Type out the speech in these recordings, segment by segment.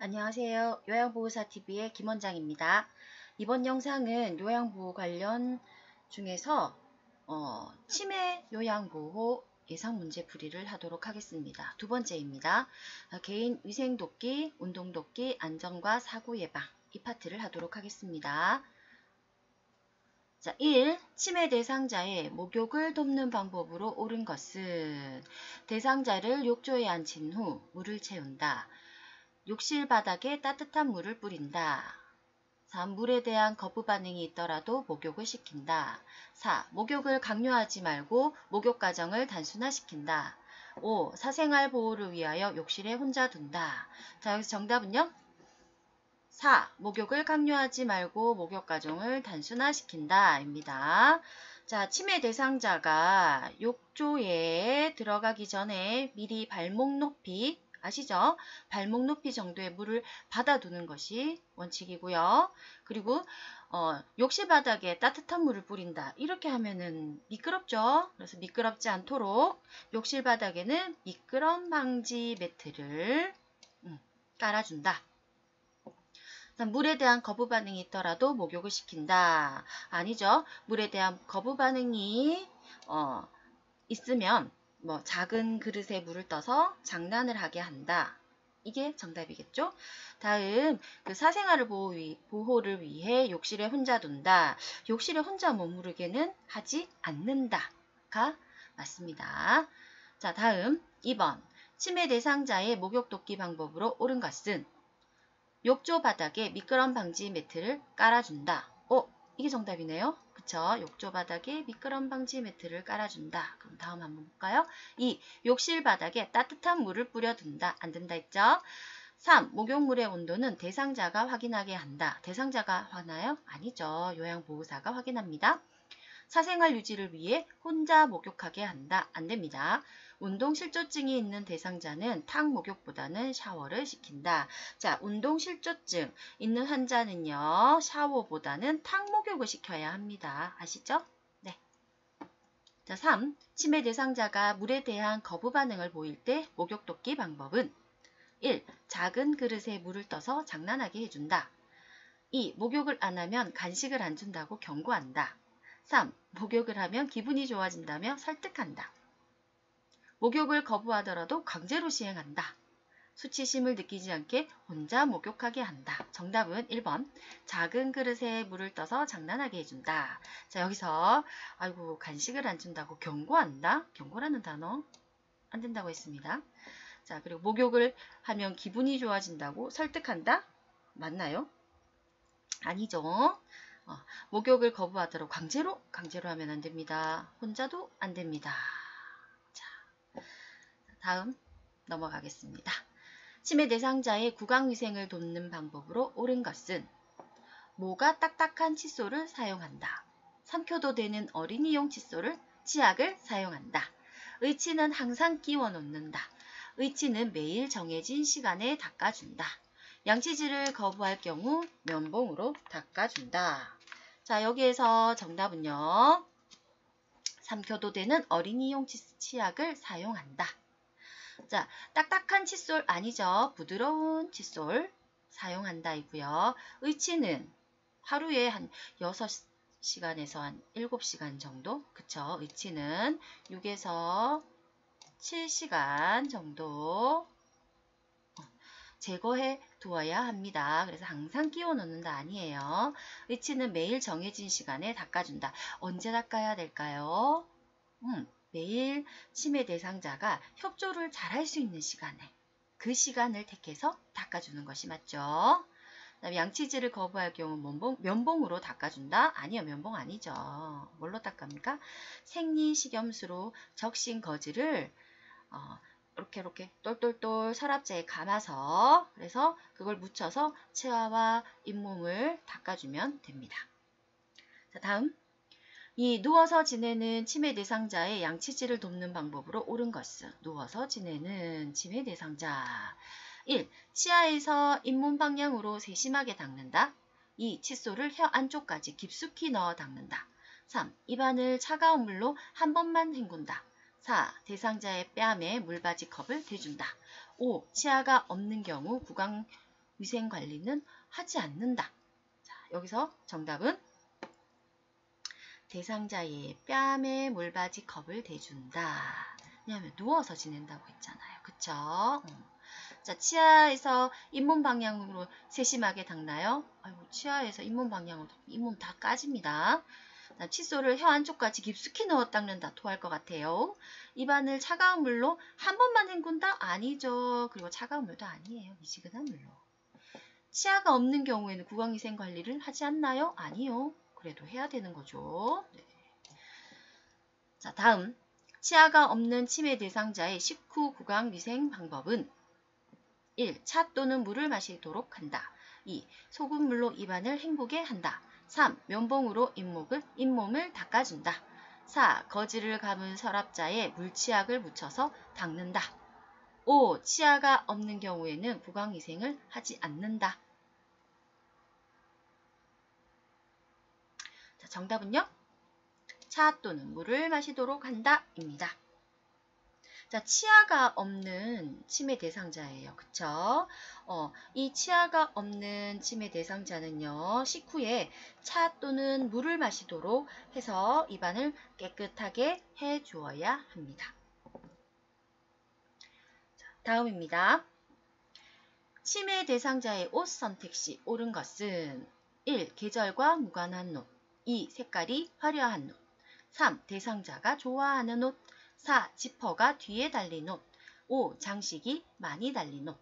안녕하세요. 요양보호사TV의 김원장입니다. 이번 영상은 요양보호 관련 중에서 치매 요양보호 예상문제풀이를 하도록 하겠습니다. 두 번째입니다. 개인 위생돕기, 운동돕기, 안전과 사고예방 이 파트를 하도록 하겠습니다. 자, 1. 치매 대상자의 목욕을 돕는 방법으로 옳은 것은 대상자를 욕조에 앉힌 후 물을 채운다. 욕실 바닥에 따뜻한 물을 뿌린다. 3. 물에 대한 거부 반응이 있더라도 목욕을 시킨다. 4. 목욕을 강요하지 말고 목욕 과정을 단순화시킨다. 5. 사생활 보호를 위하여 욕실에 혼자 둔다. 자, 여기서 정답은요? 4. 목욕을 강요하지 말고 목욕 과정을 단순화시킨다 입니다. 자, 치매 대상자가 욕조에 들어가기 전에 미리 발목 높이 아시죠? 발목 높이 정도의 물을 받아두는 것이 원칙이고요. 그리고 욕실 바닥에 따뜻한 물을 뿌린다. 이렇게 하면은 미끄럽죠? 그래서 미끄럽지 않도록 욕실 바닥에는 미끄럼 방지 매트를 깔아준다. 물에 대한 거부 반응이 있더라도 목욕을 시킨다. 아니죠. 물에 대한 거부 반응이 있으면 작은 그릇에 물을 떠서 장난을 하게 한다. 이게 정답이겠죠? 다음 사생활을 보호를 위해 욕실에 혼자 둔다. 욕실에 혼자 머무르게는 하지 않는다가 맞습니다. 자, 다음 2번 치매 대상자의 목욕 돕기 방법으로 옳은 것은 욕조 바닥에 미끄럼 방지 매트를 깔아준다. 이게 정답이네요. 그쵸? 욕조 바닥에 미끄럼 방지 매트를 깔아준다. 그럼 다음 한번 볼까요? 2. 욕실 바닥에 따뜻한 물을 뿌려둔다. 안 된다 했죠? 3. 목욕물의 온도는 대상자가 확인하게 한다. 대상자가 하나요? 아니죠. 요양보호사가 확인합니다. 사생활 유지를 위해 혼자 목욕하게 한다. 안 됩니다. 운동 실조증이 있는 대상자는 탕 목욕보다는 샤워를 시킨다. 자, 운동 실조증 있는 환자는요. 샤워보다는 탕 목욕을 시켜야 합니다. 아시죠? 네. 자, 3. 치매 대상자가 물에 대한 거부 반응을 보일 때 목욕 돕기 방법은 1. 작은 그릇에 물을 떠서 장난하게 해준다. 2. 목욕을 안 하면 간식을 안 준다고 경고한다. 3. 목욕을 하면 기분이 좋아진다며 설득한다. 목욕을 거부하더라도 강제로 시행한다. 수치심을 느끼지 않게 혼자 목욕하게 한다. 정답은 1번. 작은 그릇에 물을 떠서 장난하게 해준다. 자, 여기서 아이고 간식을 안 준다고 경고한다. 경고라는 단어 안 된다고 했습니다. 자, 그리고 목욕을 하면 기분이 좋아진다고 설득한다. 맞나요? 아니죠. 목욕을 거부하도록 강제로 하면 안 됩니다. 혼자도 안 됩니다. 자, 다음 넘어가겠습니다. 치매 대상자의 구강위생을 돕는 방법으로 옳은 것은 모가 딱딱한 칫솔을 사용한다. 삼켜도 되는 어린이용 칫솔을 치약을 사용한다. 의치는 항상 끼워 놓는다. 의치는 매일 정해진 시간에 닦아준다. 양치질을 거부할 경우 면봉으로 닦아준다. 자, 여기에서 정답은요. 삼켜도 되는 어린이용 치약을 사용한다. 자, 딱딱한 칫솔 아니죠. 부드러운 칫솔 사용한다 이고요. 의치는 하루에 한 6시간에서 한 7시간 정도. 그쵸? 의치는 6에서 7시간 정도 제거해 두어야 합니다. 그래서 항상 끼워 놓는다 아니에요. 의치는 매일 정해진 시간에 닦아준다. 언제 닦아야 될까요? 매일 치매 대상자가 협조를 잘할 수 있는 시간에 그 시간을 택해서 닦아주는 것이 맞죠. 그다음에 양치질을 거부할 경우 면봉으로 닦아준다? 아니요, 면봉 아니죠. 뭘로 닦습니까? 생리식염수로 적신 거즈를 이렇게 똘똘똘 서랍재에 감아서 그래서 그걸 묻혀서 치아와 잇몸을 닦아주면 됩니다. 자, 다음 이 누워서 지내는 치매 대상자의 양치질을 돕는 방법으로 옳은 것은 누워서 지내는 치매 대상자 1. 치아에서 잇몸 방향으로 세심하게 닦는다. 2. 칫솔을 혀 안쪽까지 깊숙이 넣어 닦는다. 3. 입안을 차가운 물로 한 번만 헹군다. 4. 대상자의 뺨에 물받이 컵을 대준다. 5. 치아가 없는 경우 구강 위생관리는 하지 않는다. 자, 여기서 정답은 대상자의 뺨에 물받이 컵을 대준다. 왜냐하면 누워서 지낸다고 했잖아요. 그쵸? 자, 치아에서 잇몸 방향으로 세심하게 닦나요? 아이고, 치아에서 잇몸 방향으로 잇몸 다 까집니다. 칫솔을 혀 안쪽까지 깊숙이 넣어 닦는다. 토할 것 같아요. 입안을 차가운 물로 한 번만 헹군다? 아니죠. 그리고 차가운 물도 아니에요. 미지근한 물로. 치아가 없는 경우에는 구강위생 관리를 하지 않나요? 아니요. 그래도 해야 되는 거죠. 네. 자, 다음. 치아가 없는 치매 대상자의 식후 구강위생 방법은 1. 차 또는 물을 마시도록 한다. 2. 소금물로 입안을 헹구게 한다. 3. 면봉으로 잇몸을 닦아준다. 4. 거즈를 감은 서랍자에 물치약을 묻혀서 닦는다. 5. 치아가 없는 경우에는 구강위생을 하지 않는다. 자, 정답은요? 차 또는 물을 마시도록 한다 입니다. 자, 치아가 없는 치매 대상자예요. 그쵸? 이 치아가 없는 치매 대상자는요, 식후에 차 또는 물을 마시도록 해서 입안을 깨끗하게 해 주어야 합니다. 자, 다음입니다. 치매 대상자의 옷 선택 시 옳은 것은 1. 계절과 무관한 옷. 2. 색깔이 화려한 옷. 3. 대상자가 좋아하는 옷. 4. 지퍼가 뒤에 달린 옷. 5. 장식이 많이 달린 옷.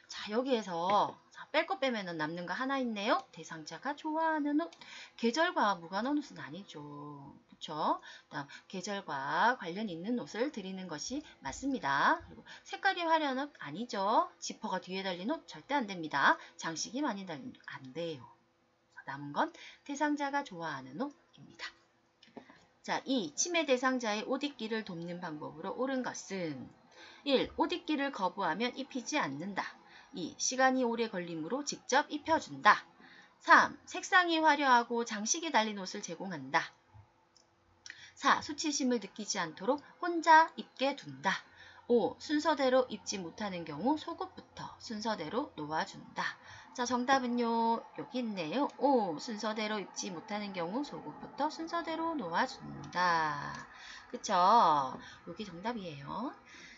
자, 여기에서 뺄 거 빼면 남는 거 하나 있네요. 대상자가 좋아하는 옷. 계절과 무관한 옷은 아니죠. 그쵸? 다음, 계절과 관련 있는 옷을 드리는 것이 맞습니다. 그리고 색깔이 화려한 옷 아니죠. 지퍼가 뒤에 달린 옷 절대 안 됩니다. 장식이 많이 달린 옷 안 돼요. 남은 건 대상자가 좋아하는 옷입니다. 자, 2. 치매 대상자의 옷 입기를 돕는 방법으로 옳은 것은 1. 옷 입기를 거부하면 입히지 않는다. 2. 시간이 오래 걸리므로 직접 입혀준다. 3. 색상이 화려하고 장식이 달린 옷을 제공한다. 4. 수치심을 느끼지 않도록 혼자 입게 둔다. 5. 순서대로 입지 못하는 경우 속옷부터 순서대로 놓아준다. 자, 정답은요, 여기 있네요. 5. 순서대로 입지 못하는 경우 속옷부터 순서대로 놓아준다. 그쵸? 여기 정답이에요.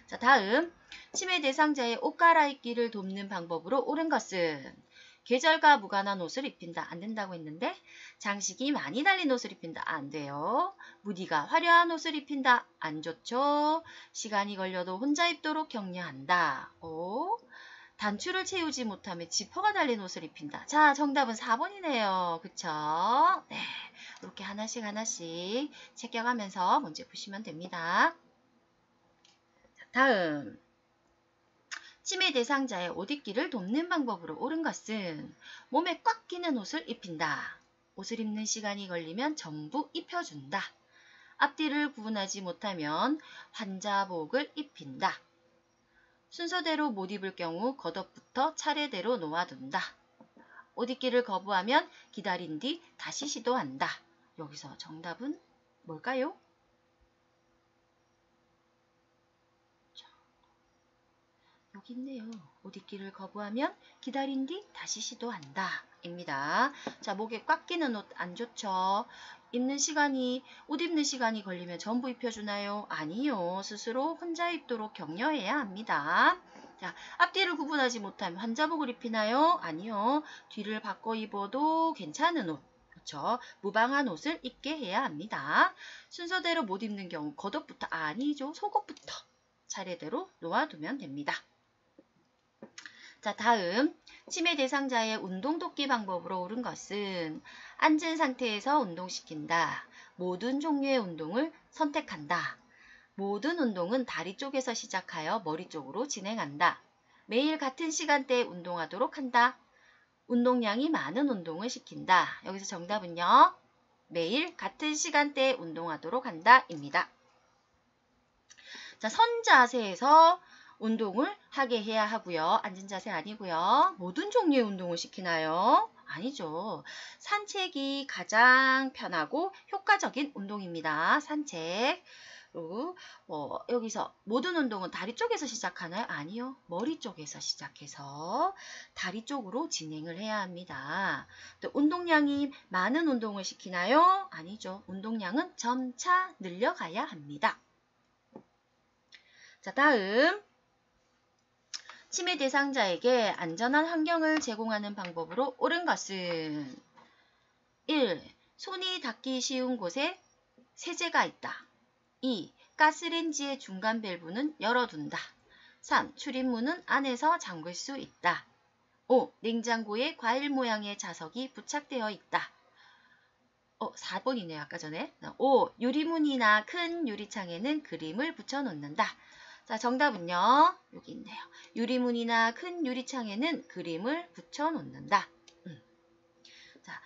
자, 다음. 치매 대상자의 옷 갈아입기를 돕는 방법으로 옳은 것은 계절과 무관한 옷을 입힌다. 안 된다고 했는데 장식이 많이 달린 옷을 입힌다. 안 돼요. 무늬가 화려한 옷을 입힌다. 안 좋죠. 시간이 걸려도 혼자 입도록 격려한다. 오. 단추를 채우지 못하면 지퍼가 달린 옷을 입힌다. 자, 정답은 4번이네요. 그쵸? 네. 이렇게 하나씩 체크하면서 문제 푸시면 됩니다. 자, 다음. 치매 대상자의 옷 입기를 돕는 방법으로 옳은 것은 몸에 꽉 끼는 옷을 입힌다. 옷을 입는 시간이 걸리면 전부 입혀준다. 앞뒤를 구분하지 못하면 환자복을 입힌다. 순서대로 못 입을 경우 겉옷부터 차례대로 놓아둔다. 옷 입기를 거부하면 기다린 뒤 다시 시도한다. 여기서 정답은 뭘까요? 여기 있네요. 옷 입기를 거부하면 기다린 뒤 다시 시도한다. 입니다. 자, 목에 꽉 끼는 옷 안 좋죠? 옷 입는 시간이 걸리면 전부 입혀주나요? 아니요. 스스로 혼자 입도록 격려해야 합니다. 자, 앞뒤를 구분하지 못하면 환자복을 입히나요? 아니요. 뒤를 바꿔 입어도 괜찮은 옷. 그렇죠? 무방한 옷을 입게 해야 합니다. 순서대로 못 입는 경우 겉옷부터 아니죠. 속옷부터 차례대로 놓아두면 됩니다. 자, 다음 치매 대상자의 운동 돕기 방법으로 옳은 것은 앉은 상태에서 운동시킨다. 모든 종류의 운동을 선택한다. 모든 운동은 다리 쪽에서 시작하여 머리 쪽으로 진행한다. 매일 같은 시간대에 운동하도록 한다. 운동량이 많은 운동을 시킨다. 여기서 정답은요. 매일 같은 시간대에 운동하도록 한다. 입니다. 자, 선 자세에서 운동을 하게 해야 하고요. 앉은 자세 아니고요. 모든 종류의 운동을 시키나요? 아니죠. 산책이 가장 편하고 효과적인 운동입니다. 산책. 그리고 여기서 모든 운동은 다리 쪽에서 시작하나요? 아니요. 머리 쪽에서 시작해서 다리 쪽으로 진행을 해야 합니다. 또 운동량이 많은 운동을 시키나요? 아니죠. 운동량은 점차 늘려가야 합니다. 자, 다음 치매 대상자에게 안전한 환경을 제공하는 방법으로 옳은 것은 1. 손이 닿기 쉬운 곳에 세제가 있다. 2. 가스레인지의 중간 밸브는 열어둔다. 3. 출입문은 안에서 잠글 수 있다. 5. 냉장고에 과일 모양의 자석이 부착되어 있다. 4번이네요. 아까 전에. 5. 유리문이나 큰 유리창에는 그림을 붙여놓는다. 자, 정답은요. 여기 있네요. 유리문이나 큰 유리창에는 그림을 붙여놓는다. 자,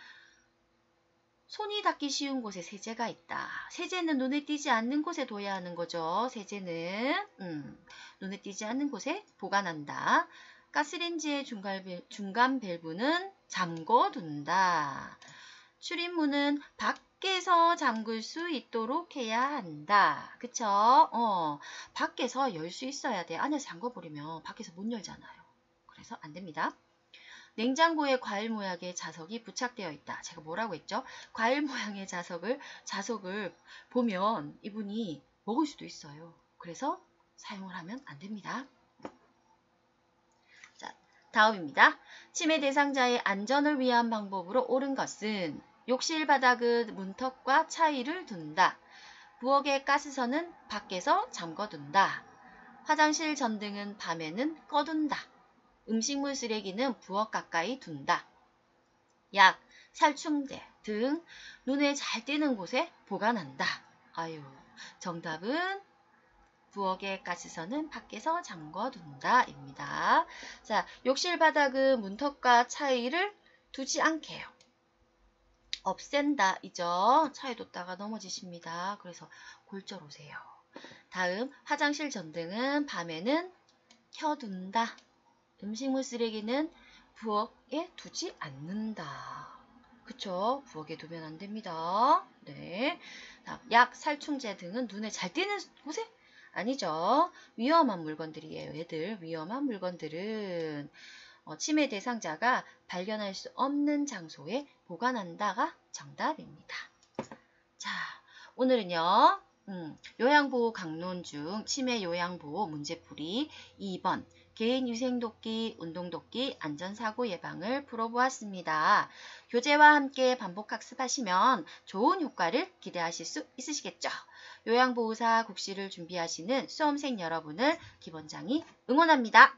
손이 닿기 쉬운 곳에 세제가 있다. 세제는 눈에 띄지 않는 곳에 둬야 하는 거죠. 세제는 눈에 띄지 않는 곳에 보관한다. 가스레인지의 중간 밸브는 잠궈둔다. 출입문은 밖에서 잠글 수 있도록 해야 한다. 그쵸? 밖에서 열 수 있어야 돼. 안에서 잠궈버리면 밖에서 못 열잖아요. 그래서 안 됩니다. 냉장고에 과일 모양의 자석이 부착되어 있다. 제가 뭐라고 했죠? 과일 모양의 자석을 보면 이분이 먹을 수도 있어요. 그래서 사용을 하면 안 됩니다. 자, 다음입니다. 치매 대상자의 안전을 위한 방법으로 옳은 것은 욕실 바닥의 문턱과 차이를 둔다. 부엌의 가스선은 밖에서 잠궈둔다. 화장실 전등은 밤에는 꺼둔다. 음식물 쓰레기는 부엌 가까이 둔다. 약, 살충제 등 눈에 잘 띄는 곳에 보관한다. 아유, 정답은 부엌의 가스선은 밖에서 잠궈둔다 입니다. 자, 욕실 바닥의 문턱과 차이를 두지 않게 해요. 없앤다 이죠. 차에 뒀다가 넘어지십니다. 그래서 골절 오세요. 다음, 화장실 전등은 밤에는 켜둔다. 음식물 쓰레기는 부엌에 두지 않는다. 그쵸? 부엌에 두면 안 됩니다. 네. 약, 살충제 등은 눈에 잘 띄는 곳에? 아니죠. 위험한 물건들이에요. 얘들 위험한 물건들은 치매 대상자가 발견할 수 없는 장소에 보관한다가 정답입니다. 자, 오늘은요. 요양보호 강론 중 치매 요양보호 문제풀이 2번 개인위생도끼, 운동도끼, 안전사고 예방을 풀어보았습니다. 교재와 함께 반복학습하시면 좋은 효과를 기대하실 수 있으시겠죠? 요양보호사 국시를 준비하시는 수험생 여러분을 기본장이 응원합니다.